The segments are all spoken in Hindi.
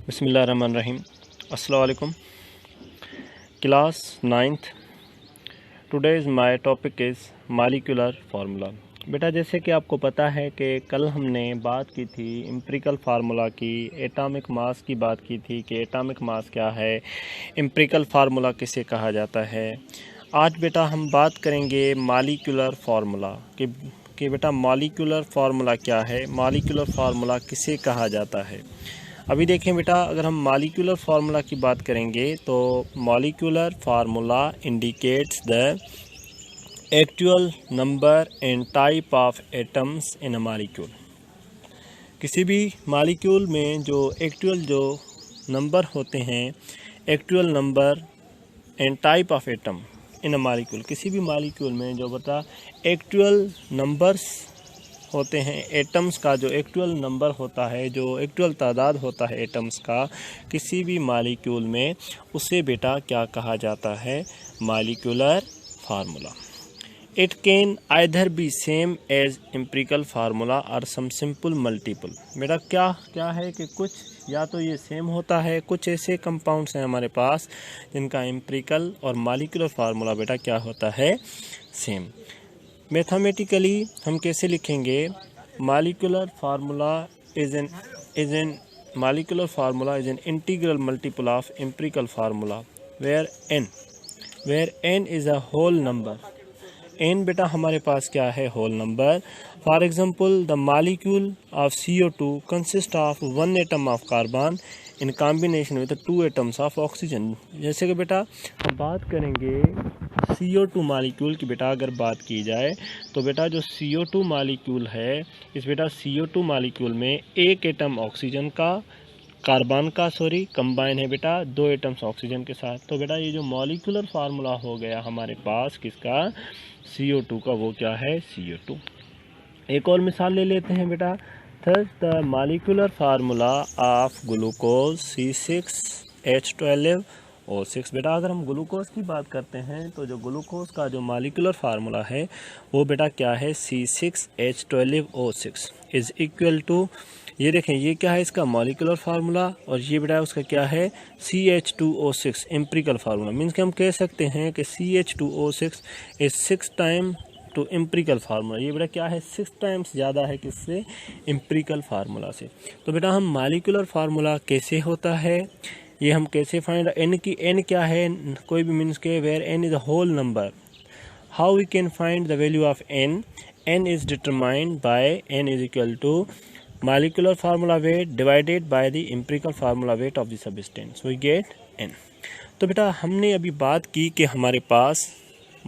बिस्मिल्लाहिर्रहमानिर्रहीम। अस्सलाम वालेकुम। Class 9th। Today's my topic is molecular formula. बेटा जैसे कि आपको पता है कि कल हमने बात की थी एम्पिरिकल फार्मूला की, एटॉमिक मास की बात की थी कि एटॉमिक मास क्या है, एम्पिरिकल फार्मूला किसे कहा जाता है। आज बेटा हम बात करेंगे मॉलिक्यूलर फार्मूला कि बेटा मॉलिक्यूलर फार्मूला क्या है, मॉलिक्यूलर फार्मूला किसे कहा जाता है। अभी देखें बेटा, अगर हम मॉलिक्यूलर फार्मूला की बात करेंगे तो molecular formula indicates the actual number and type of atoms in a molecule. किसी भी मॉलिक्यूल में जो एक्चुअल नंबर होते हैं, actual number and type of atom in a molecule, किसी भी मॉलिक्यूल में जो बता एक्चुअल नंबर्स होते हैं, एटम्स का जो एक्चुअल नंबर होता है, जो एक्चुअल तादाद होता है एटम्स का किसी भी मॉलिक्यूल में, उसे बेटा क्या कहा जाता है, molecular formula. It can either be same as empirical formula और सम सिंपल मल्टीपल। बेटा क्या है कि कुछ या तो ये सेम होता है, कुछ ऐसे कंपाउंड्स हैं हमारे पास जिनका एम्पिरिकल और मॉलिक्यूलर फार्मूला बेटा क्या होता है, सेम। मैथमेटिकली हम कैसे लिखेंगे, molecular formula is n molecular formula is n integral multiple of empirical formula where n is a whole number. N बेटा हमारे पास क्या है, whole number. For example the molecule of CO2 consist of 1 atom of carbon in combination with 2 atoms of oxygen. जैसे कि बेटा हम बात करेंगे CO2 मॉलिक्यूल की, बेटा अगर बात की जाए तो बेटा जो CO2 मॉलिक्यूल है, इस बेटा CO2 मॉलिक्यूल में एक एटम ऑक्सीजन का, कार्बन का कंबाइन है बेटा 2 एटम्स ऑक्सीजन के साथ। तो बेटा ये जो मॉलिक्यूलर फार्मूला हो गया हमारे पास किसका, CO2 का, वो क्या है, CO2। एक और मिसाल ले लेते हैं बेटा। Thus the molecular formula of glucose C6H12O6। बेटा अगर हम ग्लूकोज की बात करते हैं तो जो ग्लूकोज का जो मॉलिक्यूलर फार्मूला है वो बेटा क्या है, C6H12O6 इज इक्वल टू, ये देखें ये क्या है इसका मॉलिक्यूलर फार्मूला, और ये बेटा उसका क्या है, CH2O6 एम्पिरिकल फार्मूला। मीन्स कि हम कह सकते हैं कि CH2O6 is 6 time to empirical formula. ये बेटा क्या है, 6 टाइम्स ज़्यादा है किससे, एम्पिरिकल फार्मूला से। तो बेटा हम मॉलिक्यूलर फार्मूला कैसे होता है, ये हम कैसे फाइंड, एन की, एन क्या है, कोई भी मीन्स के where n is a whole number, how we can find the value of n. N is determined by n is equal to molecular formula weight divided by the empirical formula weight of the substance, we get n। तो बेटा हमने अभी बात की कि हमारे पास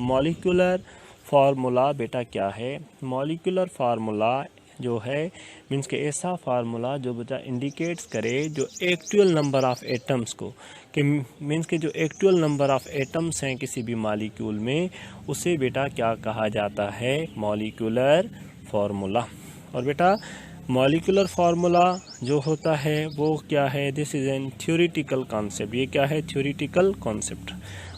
मॉलिक्यूलर फार्मूला बेटा क्या है, मॉलिक्यूलर फार्मूला जो है मीन्स के ऐसा फार्मूला जो बेटा इंडिकेट्स करे जो एक्चुअल नंबर ऑफ एटम्स को, कि मीन्स के जो एक्चुअल नंबर ऑफ एटम्स हैं किसी भी मॉलिक्यूल में, उसे बेटा क्या कहा जाता है, मॉलिक्यूलर फार्मूला। और बेटा मॉलिक्यूलर फार्मूला जो होता है वो क्या है, this is an theoretical concept. ये क्या है, थ्योरेटिकल कॉन्सेप्ट।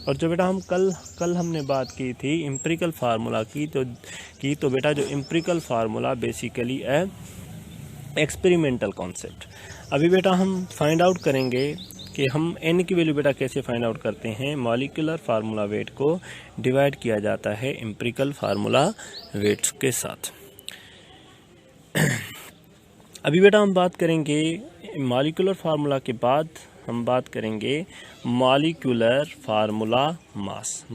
और जो बेटा हम कल हमने बात की थी एम्पिरिकल फार्मूला की, तो बेटा जो एम्पिरिकल फार्मूला बेसिकली है एक्सपेरिमेंटल कॉन्सेप्ट। अभी बेटा हम फाइंड आउट करेंगे कि हम एन की वैल्यू बेटा कैसे फाइंड आउट करते हैं। मॉलिक्यूलर फार्मूला वेट को डिवाइड किया जाता है एम्पिरिकल फार्मूला वेट्स के साथ। अभी बेटा हम बात करेंगे मॉलिक्यूलर फार्मूला के बाद हम बात करेंगे molecular formula mass.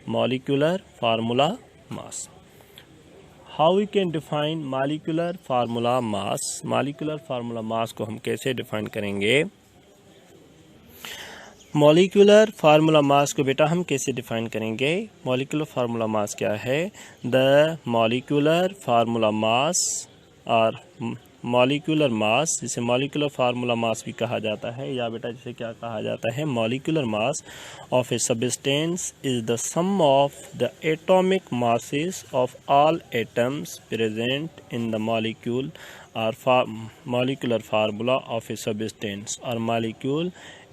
Molecular formula mass, how we can define molecular formula mass. Molecular formula mass को हम कैसे डिफाइन करेंगे, मॉलिक्यूलर फार्मूला मास को बेटा हम कैसे डिफाइन करेंगे। मॉलिक्यूलर फार्मूला मास क्या है, द मॉलिक्यूलर फार्मूला मास और मॉलिक्यूलर मास, जिसे मॉलिक्यूलर फार्मूला मास भी कहा जाता है, या बेटा जिसे क्या कहा जाता है, molecular mass of a substance is the sum of the atomic masses of all atoms present in the molecule और molecular formula of a substance और molecule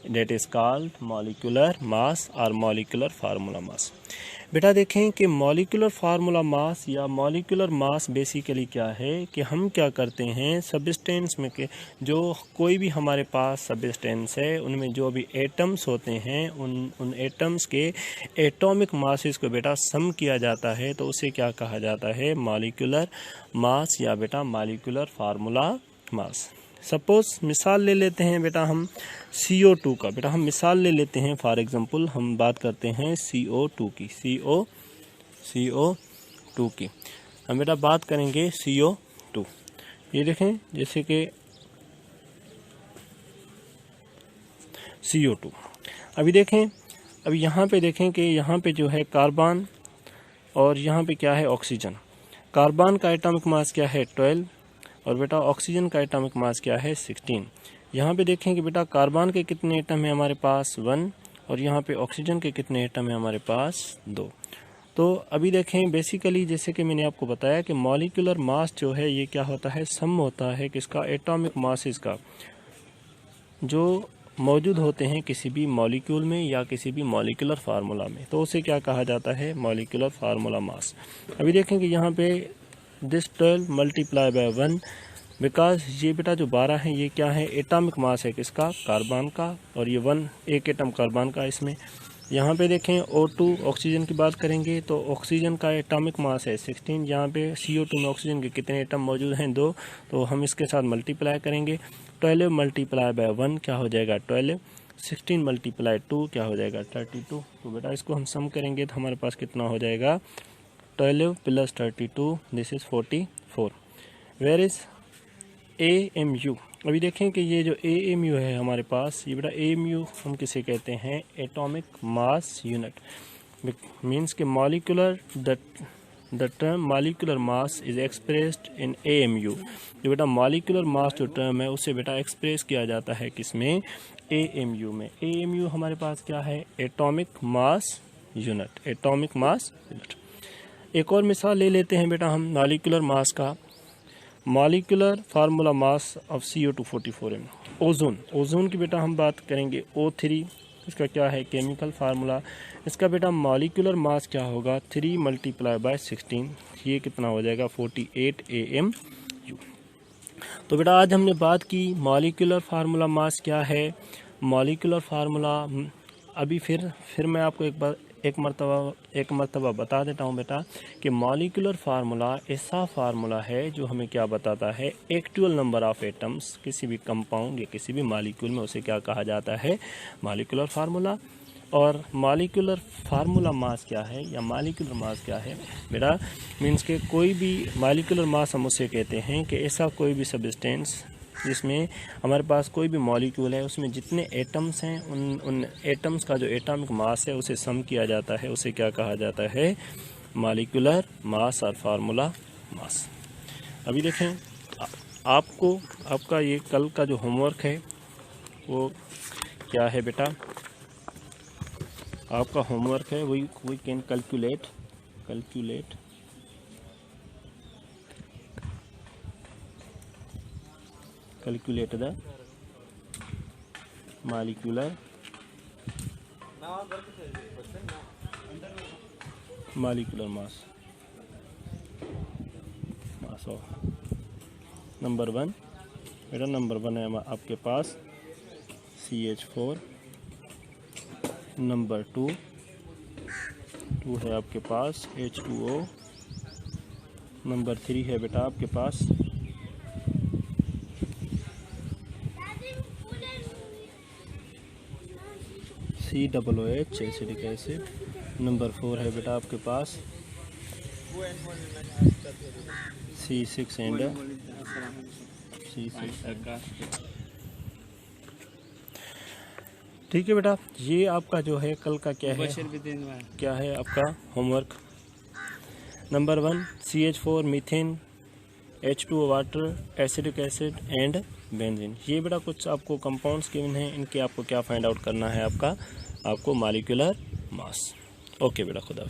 that is called molecular mass or molecular formula mass। बेटा देखें कि मॉलिक्यूलर फार्मूला मास या मॉलिक्यूलर मास बेसिकली क्या है कि हम क्या करते हैं सब्सटेंस में के जो कोई भी हमारे पास सब्सटेंस है उनमें जो भी एटम्स होते हैं उन एटम्स के एटॉमिक मासेस को बेटा सम किया जाता है, तो उसे क्या कहा जाता है, मॉलिक्यूलर मास या बेटा मॉलिक्यूलर फार्मूला मास। सपोज मिसाल ले लेते हैं बेटा हम CO2 का, बेटा हम मिसाल ले लेते हैं, फॉर एग्जांपल हम बात करते हैं CO2 की, CO2 की हम बेटा बात करेंगे CO2। ये देखें जैसे कि CO2, अभी देखें, अभी यहाँ पे देखें कि यहाँ पे जो है कार्बन और यहाँ पे क्या है ऑक्सीजन। कार्बन का एटॉमिक मास क्या है 12 और बेटा ऑक्सीजन का एटॉमिक मास क्या है 16। यहाँ पे देखें कि बेटा कार्बन के कितने एटम है हमारे पास 1 और यहाँ पे ऑक्सीजन के कितने एटम है हमारे पास 2। तो अभी देखें बेसिकली जैसे कि मैंने आपको बताया कि मॉलिक्यूलर मास जो है ये क्या होता है, सम होता है किसका, एटॉमिक मासेस का, जो मौजूद होते हैं किसी भी मॉलिक्यूल में या किसी भी मॉलिक्यूलर फार्मूला में, तो उसे क्या कहा जाता है, मॉलिक्यूलर फार्मूला मास। अभी देखें कि यहाँ पे दिस 12 मल्टीप्लाई बाय 1 बिकॉज ये बेटा जो 12 है ये क्या है, एटॉमिक मास है किसका, कार्बन का, और ये 1 एक एटम कार्बन का इसमें। यहाँ पे देखें O2 ऑक्सीजन की बात करेंगे तो ऑक्सीजन का एटॉमिक मास है 16। यहाँ पे CO2 में ऑक्सीजन के कितने एटम मौजूद हैं 2, तो हम इसके साथ मल्टीप्लाई करेंगे, 12 मल्टीप्लाई बाय 1 क्या हो जाएगा 12, 16 मल्टीप्लाई 2 क्या हो जाएगा 32। तो बेटा इसको हम सम करेंगे तो हमारे पास कितना हो जाएगा 12 plus 32 this is 44। Where is AMU। अभी देखें कि ये जो AMU है हमारे पास, ये बेटा AMU हम किसे कहते हैं, एटॉमिक मास यूनिट, मीन्स के molecular the term molecular mass is expressed in AMU। जो बेटा मॉलिक्यूलर मास जो टर्म है उससे बेटा एक्सप्रेस किया जाता है किसमें, AMU में। AMU हमारे पास क्या है, atomic mass unit, atomic mass unit. एक और मिसाल ले लेते हैं बेटा हम मॉलिक्यूलर मास का, molecular formula mass of CO2 44 है। ओजोन की बेटा हम बात करेंगे O3, इसका क्या है केमिकल फार्मूला, इसका बेटा मॉलिक्यूलर मास क्या होगा 3 मल्टीप्लाई बाय 16, ये कितना हो जाएगा 48 AMU। तो बेटा आज हमने बात की मॉलिक्यूलर फार्मूला मास क्या है, मॉलिक्यूलर फार्मूला। अभी फिर मैं आपको एक मर्तबा बता देता हूँ बेटा कि मॉलिक्यूलर फार्मूला ऐसा फार्मूला है जो हमें क्या बताता है, एक्चुअल नंबर ऑफ एटम्स किसी भी कंपाउंड या किसी भी मॉलिक्यूल में, उसे क्या कहा जाता है, मॉलिक्यूलर फार्मूला। और मॉलिक्यूलर फार्मूला मास क्या है या मॉलिक्यूलर मास क्या है बेटा, मीन्स के कोई भी मॉलिक्यूलर मास हम उसे कहते हैं कि ऐसा कोई भी सब्सटेंस जिसमें हमारे पास कोई भी मॉलिक्यूल है उसमें जितने एटम्स हैं उन एटम्स का जो एटॉमिक मास है उसे सम किया जाता है, उसे क्या कहा जाता है, मॉलिक्यूलर मास और फार्मूला मास। अभी देखें आपका ये कल का जो होमवर्क है वो क्या है बेटा, आपका होमवर्क है we can calculate the molecular mass of number 1 बेटा, नंबर 1 है आपके पास CH4, नंबर 2 है आपके पास H2O, नंबर 3 है बेटा आपके पास COOH एसिडिक एसिड, नंबर 4 है बेटा आपके पास C6 एंड C6। ठीक है बेटा, ये आपका जो है कल का क्या है आपका homework. Number 1 CH4 methane, H2O water, acidic acid and benzene. ये बेटा कुछ आपको कंपाउंड्स गिवन हैं, इनके आपको क्या फाइंड आउट करना है, आपको मॉलिक्यूलर मास। ओके बेटा, खुदा हाफिज़।